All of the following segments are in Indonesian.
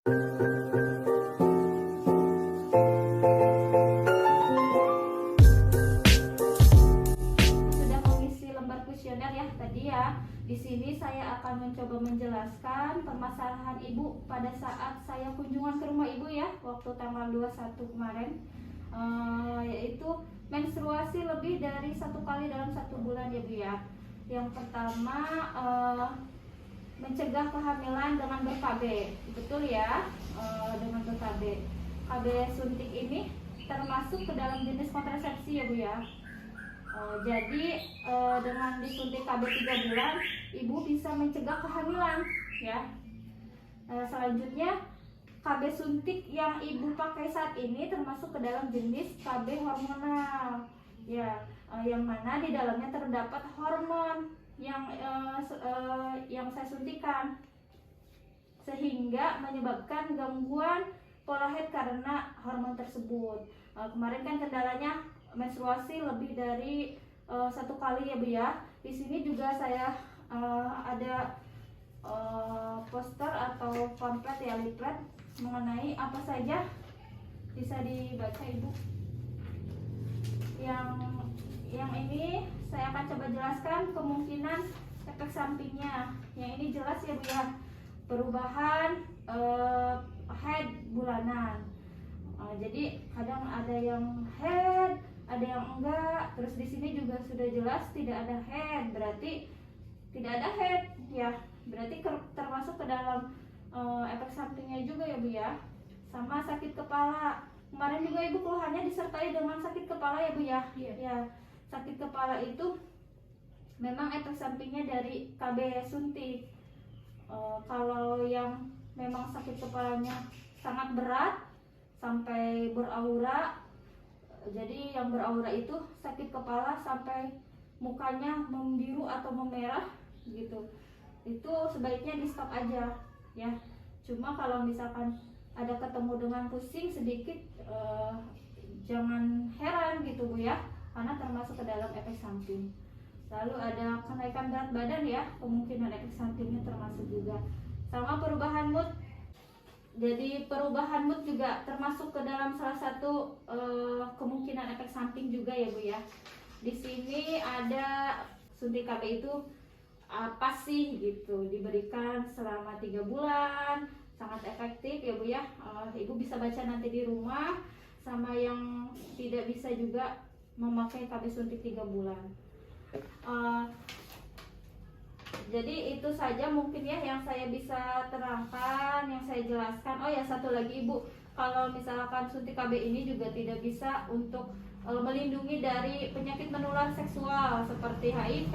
Sudah mengisi lembar kuesioner ya tadi ya. Di sini saya akan mencoba menjelaskan permasalahan ibu pada saat saya kunjungan ke rumah ibu ya, waktu tanggal 21 kemarin. Yaitu menstruasi lebih dari 1 kali dalam 1 bulan ya Bu ya. Yang pertama, mencegah kehamilan dengan ber-KB, betul ya, dengan ber-KB. KB suntik ini termasuk ke dalam jenis kontrasepsi ya Bu ya. Jadi dengan disuntik KB 3 bulan, ibu bisa mencegah kehamilan ya. Selanjutnya, KB suntik yang ibu pakai saat ini termasuk ke dalam jenis KB hormonal ya, yang mana di dalamnya terdapat hormon yang saya suntikan, sehingga menyebabkan gangguan pola head karena hormon tersebut. Kemarin kan kendalanya menstruasi lebih dari 1 kali ya Bu ya. Di sini juga saya ada poster atau pamflet ya, leaflet mengenai apa saja, bisa dibaca Ibu. Yang ini saya akan coba jelaskan kemungkinan efek sampingnya. Yang ini jelas ya Bu ya, perubahan head bulanan. Jadi kadang ada yang head, ada yang enggak. Terus di sini juga sudah jelas tidak ada head, berarti tidak ada head ya, berarti termasuk ke dalam efek sampingnya juga ya Bu ya. Sama sakit kepala, kemarin juga ibu keluhannya disertai dengan sakit kepala ya Bu ya. Ya, sakit kepala itu memang efek sampingnya dari KB suntik. Kalau yang memang sakit kepalanya sangat berat sampai beraura, jadi yang beraura itu sakit kepala sampai mukanya membiru atau memerah gitu, itu sebaiknya di stop aja ya. Cuma kalau misalkan ada ketemu dengan pusing sedikit, jangan heran gitu Bu ya, karena termasuk ke dalam efek samping. Lalu ada kenaikan berat badan ya, kemungkinan efek sampingnya termasuk juga. Sama perubahan mood. Jadi perubahan mood juga termasuk ke dalam salah satu kemungkinan efek samping juga ya Bu ya. Di sini ada suntik KB itu apa sih gitu, diberikan selama 3 bulan, sangat efektif ya Bu ya. Ibu bisa baca nanti di rumah. Sama yang tidak bisa juga memakai KB suntik 3 bulan. Jadi itu saja mungkin ya yang saya bisa terangkan, yang saya jelaskan. Oh ya, satu lagi Ibu, kalau misalkan suntik KB ini juga tidak bisa untuk melindungi dari penyakit menular seksual seperti HIV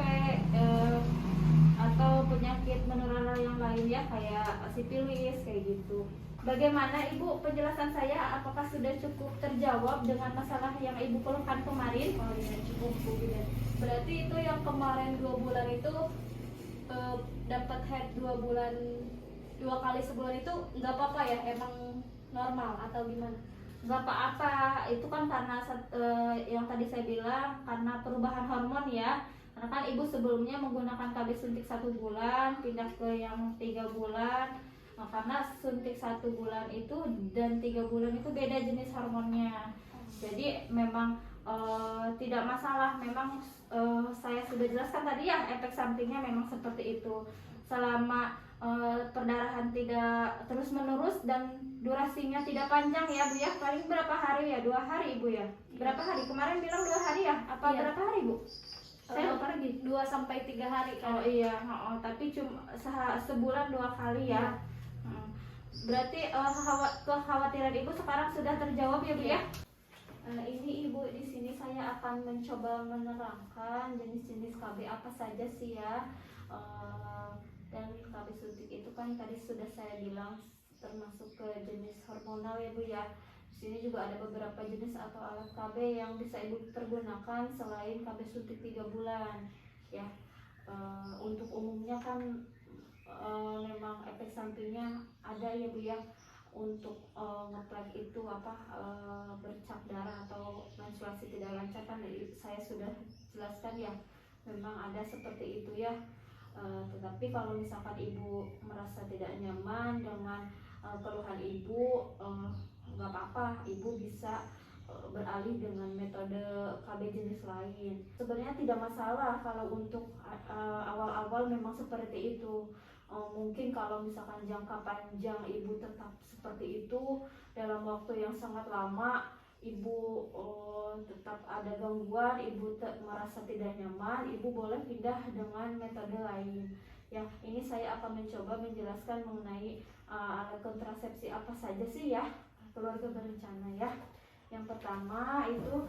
atau penyakit menular yang lain ya, kayak sifilis kayak gitu. Bagaimana Ibu penjelasan saya? Apakah sudah cukup terjawab dengan masalah yang Ibu keluhkan kemarin? Oh iya, cukup Bu. Berarti itu yang kemarin 2 bulan itu dapat head 2 bulan 2 kali sebulan itu nggak apa-apa ya, emang normal atau gimana? Nggak apa-apa, itu kan karena yang tadi saya bilang karena perubahan hormon ya. Karena kan ibu sebelumnya menggunakan KB suntik 1 bulan, pindah ke yang 3 bulan. Nah, karena suntik 1 bulan itu dan 3 bulan itu beda jenis hormonnya. Jadi memang tidak masalah. Memang saya sudah jelaskan tadi ya, efek sampingnya memang seperti itu. Selama perdarahan tidak terus menerus dan durasinya tidak panjang ya Bu ya, paling berapa hari ya, 2 hari Ibu ya. Berapa hari kemarin bilang 2 hari ya, apa Iya. berapa hari Bu? Saya lupa lagi. 2 sampai 3 hari kan? Oh iya, tapi cuma sebulan 2 kali ya. Berarti kekhawatiran Ibu sekarang sudah terjawab ya Bu ya. Ini Ibu, di sini saya akan mencoba menerangkan jenis-jenis KB apa saja sih ya. Dan KB suntik itu kan tadi sudah saya bilang termasuk ke jenis hormonal ya Bu ya. Di sini juga ada beberapa jenis atau alat KB yang bisa Ibu pergunakan selain KB suntik 3 bulan ya. Untuk umumnya kan memang efek sampingnya ada ya Bu ya. Untuk ngeplek itu bercak darah atau menstruasi tidak lancar kan saya sudah jelaskan ya, memang ada seperti itu ya. Tetapi kalau misalkan ibu merasa tidak nyaman dengan keluhan ibu, nggak apa-apa, ibu bisa beralih dengan metode KB jenis lain. Sebenarnya tidak masalah kalau untuk awal-awal memang seperti itu. Mungkin kalau misalkan jangka panjang ibu tetap seperti itu dalam waktu yang sangat lama, ibu tetap ada gangguan, ibu merasa tidak nyaman, ibu boleh pindah dengan metode lain. Ya, ini saya akan mencoba menjelaskan mengenai alat kontrasepsi apa saja sih ya keluarga berencana ya. Yang pertama itu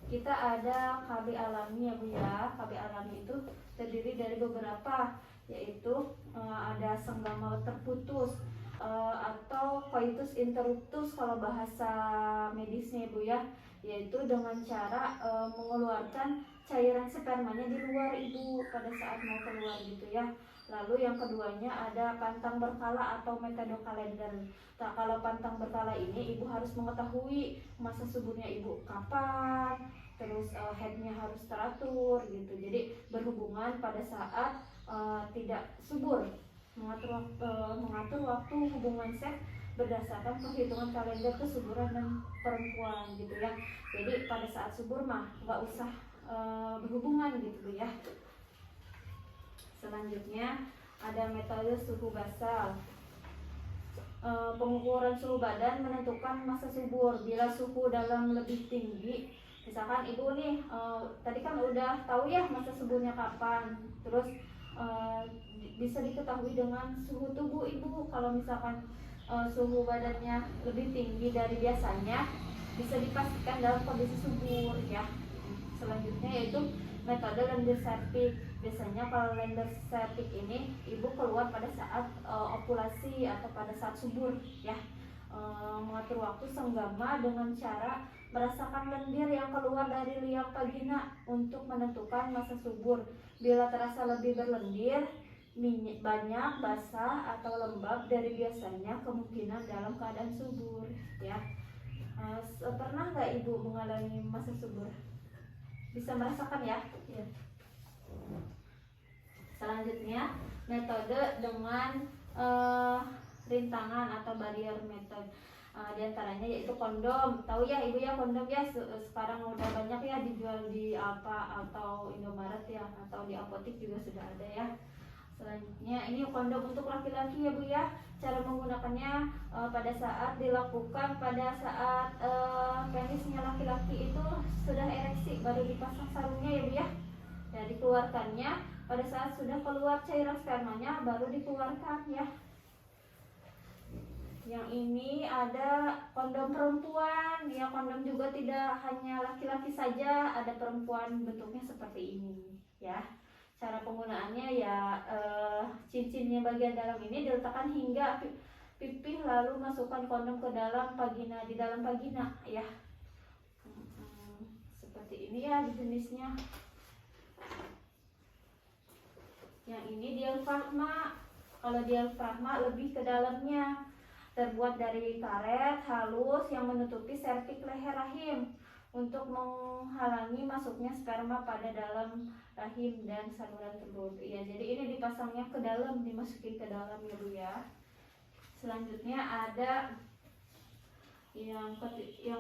kita ada KB alami ya Bu ya. KB alami itu terdiri dari beberapa, yaitu ada senggama terputus atau coitus interruptus kalau bahasa medisnya Bu ya, yaitu dengan cara mengeluarkan cairan spermanya di luar ibu pada saat mau keluar gitu ya. Lalu yang keduanya ada pantang berkala atau metode kalender. Nah, kalau pantang berkala ini ibu harus mengetahui masa suburnya ibu kapan, terus headnya harus teratur gitu. Jadi berhubungan pada saat tidak subur, mengatur waktu hubungan seks berdasarkan perhitungan kalender kesuburan dan perempuan gitu ya. Jadi pada saat subur mah nggak usah berhubungan gitu ya. Selanjutnya ada metode suhu basal. Pengukuran suhu badan menentukan masa subur. Bila suhu dalam lebih tinggi, misalkan ibu nih tadi kan udah tahu ya masa suburnya kapan, terus bisa diketahui dengan suhu tubuh ibu. Kalau misalkan suhu badannya lebih tinggi dari biasanya, bisa dipastikan dalam kondisi subur ya. Selanjutnya yaitu metode Lender-Cervix. Biasanya kalau Lender-Cervix ini ibu keluar pada saat ovulasi atau pada saat subur ya. Mengatur waktu senggama dengan cara merasakan lendir yang keluar dari liang vagina untuk menentukan masa subur. Bila terasa lebih berlendir, banyak, basah atau lembab dari biasanya, kemungkinan dalam keadaan subur ya. Pernah nggak ibu mengalami masa subur? Bisa merasakan ya? Ya. Selanjutnya metode dengan rintangan atau barrier method. Di antaranya yaitu kondom. Tahu ya ibu ya kondom ya, sekarang udah banyak ya dijual di apa atau Indomaret ya, atau di apotek juga sudah ada ya. Selanjutnya ini kondom untuk laki-laki ya Bu ya. Cara menggunakannya pada saat dilakukan pada saat penisnya laki-laki itu sudah ereksi, baru dipasang sarungnya ya Bu ya. Ya, dikeluarkannya pada saat sudah keluar cairan spermanya baru dikeluarkan ya. Yang ini ada kondom perempuan ya. Kondom juga tidak hanya laki-laki saja, ada perempuan, bentuknya seperti ini ya. Cara penggunaannya ya cincinnya bagian dalam ini diletakkan hingga pipih, lalu masukkan kondom ke dalam vagina, di dalam vagina ya. Seperti ini ya jenisnya. Yang ini diafragma. Kalau diafragma lebih ke dalamnya, terbuat dari karet halus yang menutupi serviks leher rahim untuk menghalangi masuknya sperma pada dalam rahim dan saluran perut. Ya, jadi ini dipasangnya ke dalam, dimasukin ke dalam ya Bu ya. Selanjutnya ada yang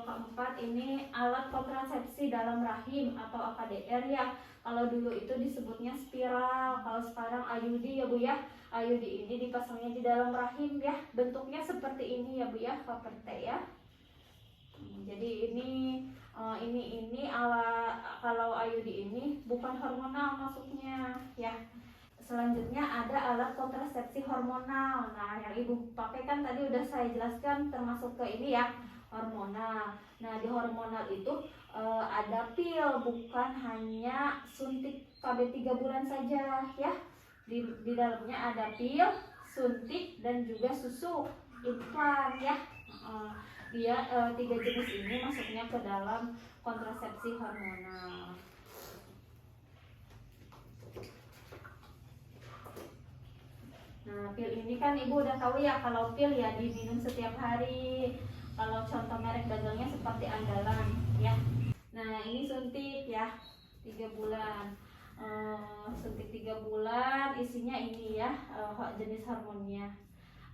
keempat, ini alat kontrasepsi dalam rahim atau AKDR ya. Kalau dulu itu disebutnya spiral, kalau sekarang IUD ya Bu ya. IUD ini dipasangnya di dalam rahim ya. Bentuknya seperti ini ya Bu ya, paper T ya. Jadi ini ala, kalau IUD ini bukan hormonal masuknya ya. Selanjutnya ada alat kontrasepsi hormonal. Nah, yang ibu pakai kan tadi udah saya jelaskan, termasuk ke ini ya, hormonal. Nah, di hormonal itu ada pil, bukan hanya suntik KB 3 bulan saja ya. Di dalamnya ada pil, suntik, dan juga susu implan ya. Dia 3 jenis ini masuknya ke dalam kontrasepsi hormonal. Nah, pil ini kan ibu udah tahu ya, kalau pil ya diminum setiap hari. Kalau contoh merek dagangnya seperti Andalan ya. Nah, ini suntik ya, 3 bulan. Suntik 3 bulan, isinya ini ya, jenis hormonnya.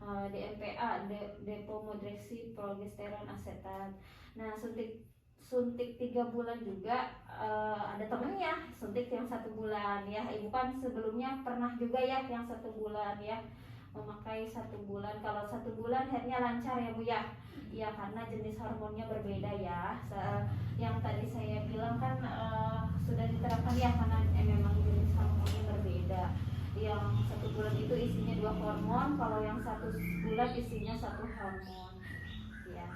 DMPA, depomodreksi progesteron asetat. Nah, suntik 3 bulan juga ada temennya suntik yang 1 bulan ya. Ibu kan sebelumnya pernah juga ya yang 1 bulan ya, memakai 1 bulan. Kalau 1 bulan headnya lancar ya Bu ya. Ya karena jenis hormonnya berbeda ya. Yang tadi saya bilang kan sudah diterapkan ya karena memang jenis hormonnya berbeda. Yang 1 bulan itu isinya 2 hormon, kalau yang 1 bulan isinya 1 hormon ya.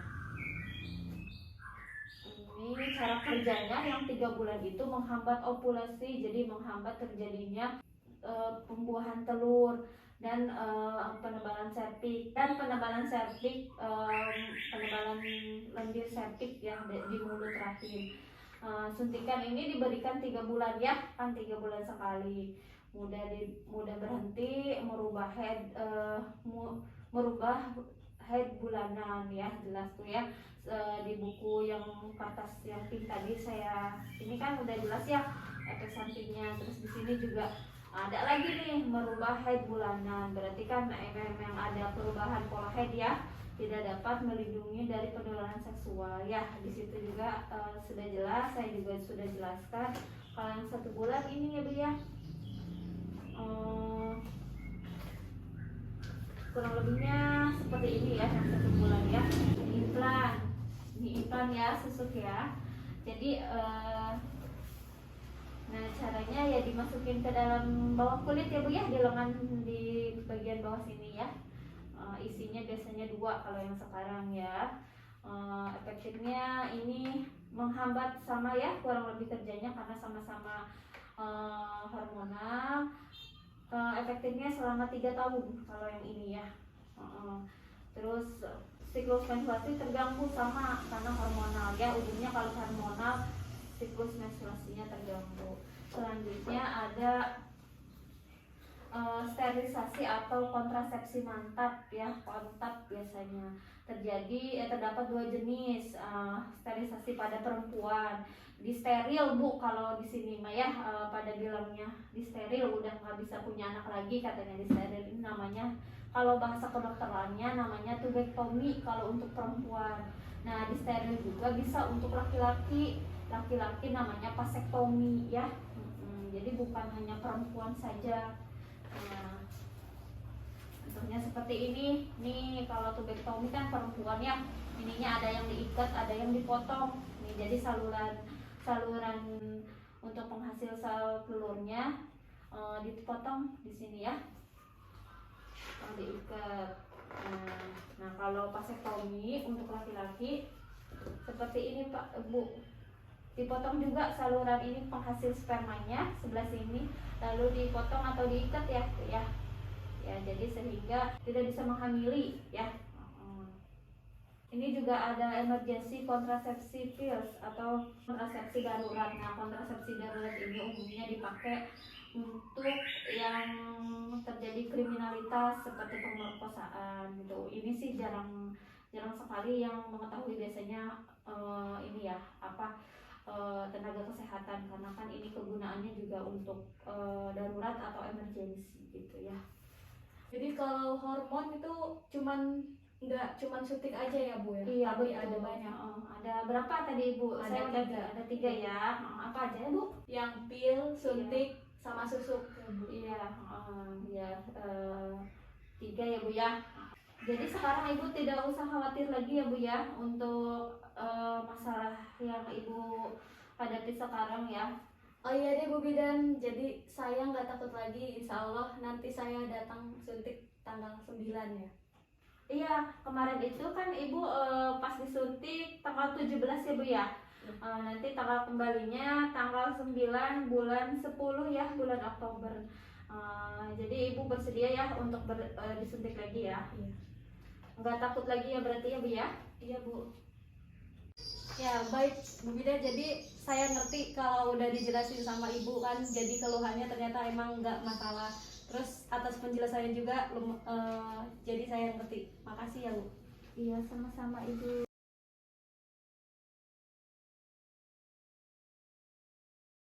Ini cara kerjanya. Yang 3 bulan itu menghambat ovulasi, jadi menghambat terjadinya pembuahan telur dan penebalan serviks penebalan lendir serviks ya di mulut rahim. Suntikan ini diberikan 3 bulan ya, kan 3 bulan sekali. Mudah berhenti, merubah head bulanan ya, jelas tuh ya. Di buku yang kertas yang pink tadi saya ini kan udah jelas ya efek sampingnya. Terus di sini juga ada lagi nih merubah head bulanan, berarti kan memang ada perubahan pola head ya, tidak dapat melindungi dari penularan seksual ya. Di situ juga sudah jelas, saya juga sudah jelaskan. Kalau yang 1 bulan ini ya Bu ya, kurang lebihnya seperti ini ya yang 1 bulan ya. Ini implan ya, susuk ya. Jadi nah caranya ya dimasukin ke dalam bawah kulit ya Bu ya, di lengan di bagian bawah sini ya. Isinya biasanya 2 kalau yang sekarang ya. Efektifnya ini menghambat sama ya, kurang lebih kerjanya karena sama-sama hormonal. Efektifnya selama 3 tahun kalau yang ini ya. Terus siklus menstruasi terganggu sama karena hormonal ya, ujungnya kalau hormonal siklus menstruasinya terganggu. Selanjutnya ada sterilisasi atau kontrasepsi mantap ya, kontak biasanya terdapat 2 jenis sterilisasi pada perempuan. Di steril Bu, kalau di sini mah ya pada bilangnya di steril, udah nggak bisa punya anak lagi katanya di steril. Ini namanya, kalau bahasa kedokterannya namanya tubektomi kalau untuk perempuan. Nah di steril juga bisa untuk laki-laki namanya vasektomi ya. Jadi bukan hanya perempuan saja. Nah, contohnya seperti ini nih, kalau tubektomi kan perempuan ya, ininya ada yang diikat, ada yang dipotong nih, jadi saluran untuk penghasil sel telurnya dipotong di sini ya, diikat. Nah kalau vasektomi untuk laki-laki seperti ini Pak Bu, dipotong juga saluran ini penghasil spermanya sebelah sini, lalu dipotong atau diikat ya jadi sehingga tidak bisa menghamili ya. Ini juga ada emergency kontrasepsi pills atau kontrasepsi darurat. Nah kontrasepsi darurat ini umumnya dipakai untuk yang terjadi kriminalitas seperti pemerkosaan gitu. Ini sih jarang sekali yang mengetahui, biasanya ini ya tenaga kesehatan, karena kan ini kegunaannya juga untuk darurat atau emergency gitu ya. Jadi kalau hormon itu nggak cuman suntik aja ya Bu ya? Iya, tapi betul. ada banyak. Ada berapa tadi Bu? Ada Saya 3. ada 3 ya. Apa aja ya Bu? Yang pil, suntik, sama susuk ya Bu. Iya, 3 ya Bu ya. Jadi sekarang Ibu tidak usah khawatir lagi ya Bu ya untuk masalah yang Ibu hadapi sekarang ya. Oh iya deh Bu Bidan, jadi saya nggak takut lagi, insya Allah nanti saya datang suntik tanggal 9 ya. Iya, kemarin itu kan Ibu pas disuntik tanggal 17 ya Bu ya. Nanti tanggal kembalinya tanggal 9 bulan 10 ya, bulan Oktober. Jadi Ibu bersedia ya untuk disuntik lagi ya. Iya. Nggak takut lagi ya berarti ya Bu ya? Iya Bu. Ya baik Bu Bidan, jadi saya ngerti kalau udah dijelasin sama Ibu kan, jadi keluhannya ternyata emang nggak masalah. Terus atas penjelasannya juga jadi saya ngerti. Makasih ya Bu. Iya, sama-sama Ibu.